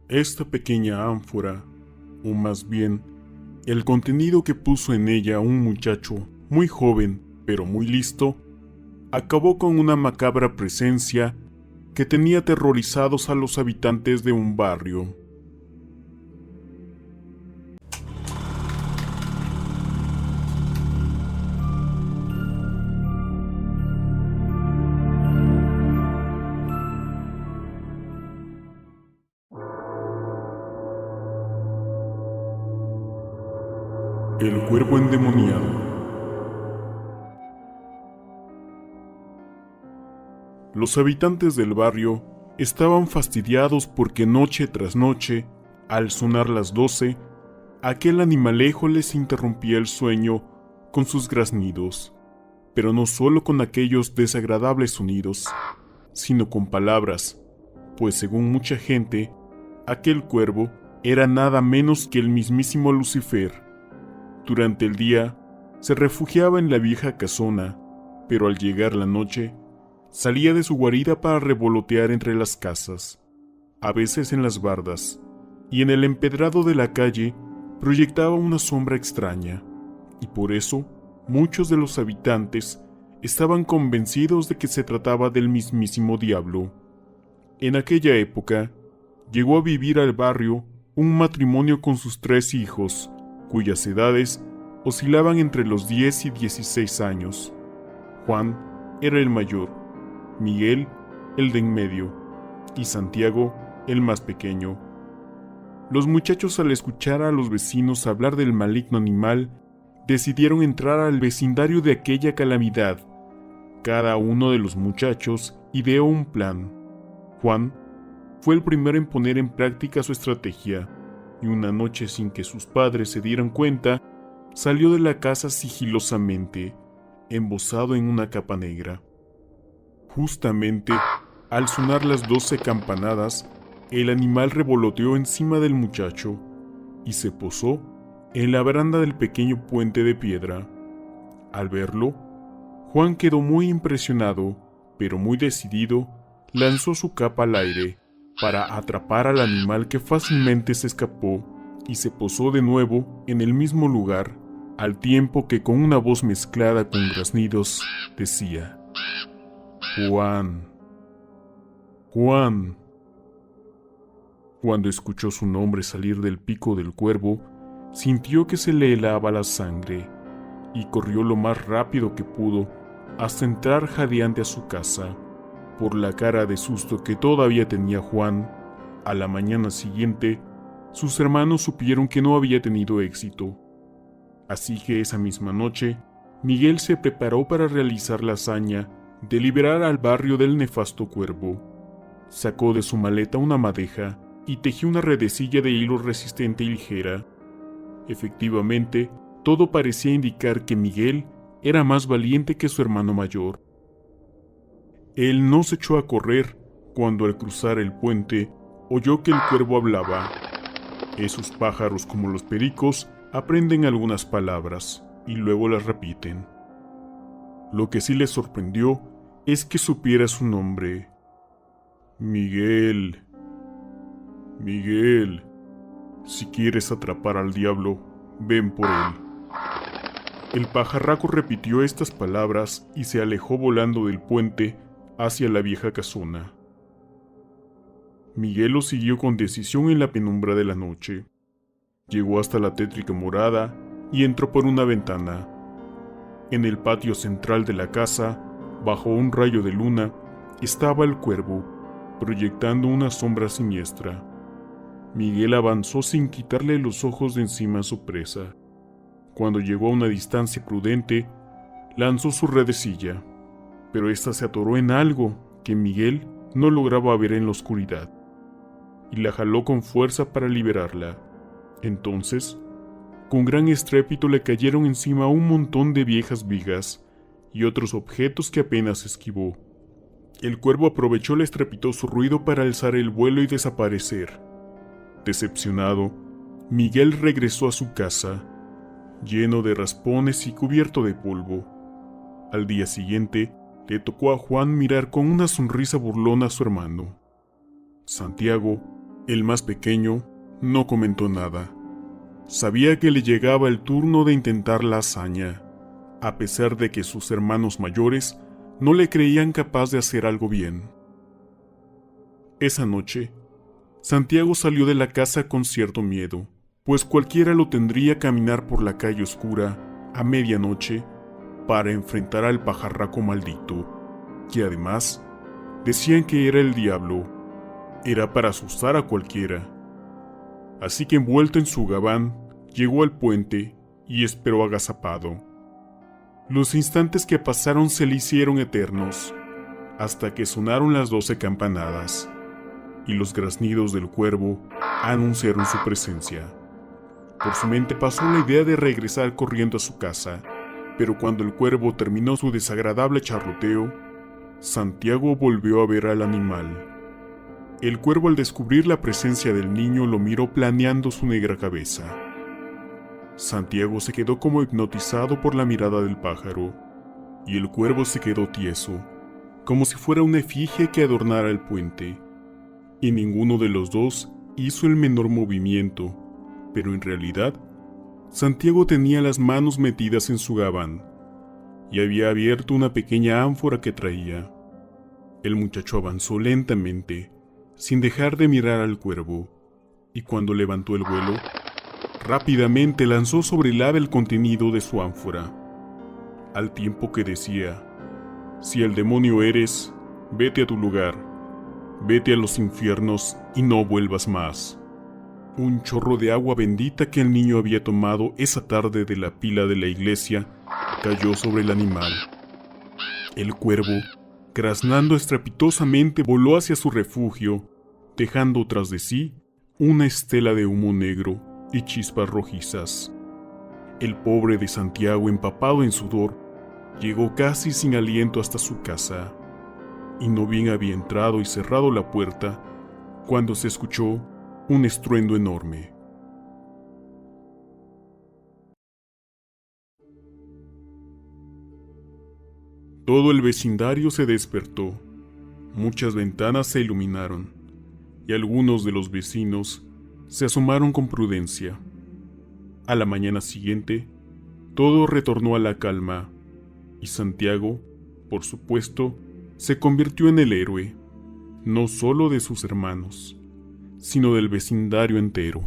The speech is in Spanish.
Esta pequeña ánfora, o más bien, el contenido que puso en ella un muchacho muy joven pero muy listo, acabó con una macabra presencia que tenía aterrorizados a los habitantes de un barrio. El cuervo endemoniado. Los habitantes del barrio estaban fastidiados porque noche tras noche, al sonar las 12, aquel animalejo les interrumpía el sueño con sus graznidos, pero no solo con aquellos desagradables sonidos, sino con palabras, pues según mucha gente, aquel cuervo era nada menos que el mismísimo Lucifer. Durante el día, se refugiaba en la vieja casona, pero al llegar la noche, salía de su guarida para revolotear entre las casas, a veces en las bardas, y en el empedrado de la calle proyectaba una sombra extraña, y por eso muchos de los habitantes estaban convencidos de que se trataba del mismísimo diablo. En aquella época, llegó a vivir al barrio un matrimonio con sus 3 hijos, cuyas edades oscilaban entre los 10 y 16 años. Juan era el mayor, Miguel el de en medio y Santiago el más pequeño. Los muchachos, al escuchar a los vecinos hablar del maligno animal, decidieron entrar al vecindario de aquella calamidad. Cada uno de los muchachos ideó un plan. Juan fue el primero en poner en práctica su estrategia, y una noche, sin que sus padres se dieran cuenta, salió de la casa sigilosamente, embozado en una capa negra. Justamente, al sonar las 12 campanadas, el animal revoloteó encima del muchacho y se posó en la baranda del pequeño puente de piedra. Al verlo, Juan quedó muy impresionado, pero muy decidido, lanzó su capa al aire para atrapar al animal, que fácilmente se escapó y se posó de nuevo en el mismo lugar, al tiempo que con una voz mezclada con graznidos decía: «Juan, Juan». Cuando escuchó su nombre salir del pico del cuervo, sintió que se le helaba la sangre y corrió lo más rápido que pudo hasta entrar jadeante a su casa. Por la cara de susto que todavía tenía Juan, a la mañana siguiente, sus hermanos supieron que no había tenido éxito. Así que esa misma noche, Miguel se preparó para realizar la hazaña de liberar al barrio del nefasto cuervo. Sacó de su maleta una madeja y tejió una redecilla de hilo resistente y ligera. Efectivamente, todo parecía indicar que Miguel era más valiente que su hermano mayor. Él no se echó a correr cuando, al cruzar el puente, oyó que el cuervo hablaba. Esos pájaros, como los pericos, aprenden algunas palabras y luego las repiten. Lo que sí le sorprendió es que supiera su nombre. Miguel. Miguel, si quieres atrapar al diablo, ven por él. El pajarraco repitió estas palabras y se alejó volando del puente hacia la vieja casona. Miguel lo siguió con decisión en la penumbra de la noche. Llegó hasta la tétrica morada y entró por una ventana. En el patio central de la casa, bajo un rayo de luna, estaba el cuervo, proyectando una sombra siniestra. Miguel avanzó sin quitarle los ojos de encima a su presa. Cuando llegó a una distancia prudente, lanzó su redecilla, pero ésta se atoró en algo que Miguel no lograba ver en la oscuridad, y la jaló con fuerza para liberarla. Entonces, con gran estrépito le cayeron encima un montón de viejas vigas y otros objetos que apenas esquivó. El cuervo aprovechó el estrepitoso ruido para alzar el vuelo y desaparecer. Decepcionado, Miguel regresó a su casa, lleno de raspones y cubierto de polvo. Al día siguiente, le tocó a Juan mirar con una sonrisa burlona a su hermano. Santiago El más pequeño no comentó nada. Sabía que le llegaba el turno de intentar la hazaña, a pesar de que sus hermanos mayores no le creían capaz de hacer algo bien. Esa noche, Santiago salió de la casa con cierto miedo, pues cualquiera lo tendría a caminar por la calle oscura a medianoche para enfrentar al pajarraco maldito, que además decían que era el diablo. Era para asustar a cualquiera. Así que envuelto en su gabán, llegó al puente y esperó agazapado. Los instantes que pasaron se le hicieron eternos, hasta que sonaron las 12 campanadas, y los graznidos del cuervo anunciaron su presencia. Por su mente pasó la idea de regresar corriendo a su casa, pero cuando el cuervo terminó su desagradable charloteo, Santiago volvió a ver al animal. El cuervo, al descubrir la presencia del niño, lo miró planeando su negra cabeza. Santiago se quedó como hipnotizado por la mirada del pájaro, y el cuervo se quedó tieso, como si fuera una efigie que adornara el puente. Y ninguno de los dos hizo el menor movimiento, pero en realidad, Santiago tenía las manos metidas en su gabán, y había abierto una pequeña ánfora que traía. El muchacho avanzó lentamente, sin dejar de mirar al cuervo, y cuando levantó el vuelo, rápidamente lanzó sobre el ave el contenido de su ánfora, al tiempo que decía: «Si el demonio eres, vete a tu lugar, vete a los infiernos y no vuelvas más». Un chorro de agua bendita que el niño había tomado esa tarde de la pila de la iglesia cayó sobre el animal. El cuervo, graznando estrepitosamente, voló hacia su refugio, dejando tras de sí una estela de humo negro y chispas rojizas. El pobre de Santiago, empapado en sudor, llegó casi sin aliento hasta su casa, y no bien había entrado y cerrado la puerta, cuando se escuchó un estruendo enorme. Todo el vecindario se despertó. Muchas ventanas se iluminaron, y algunos de los vecinos se asomaron con prudencia. A la mañana siguiente, todo retornó a la calma, y Santiago, por supuesto, se convirtió en el héroe, no solo de sus hermanos, sino del vecindario entero.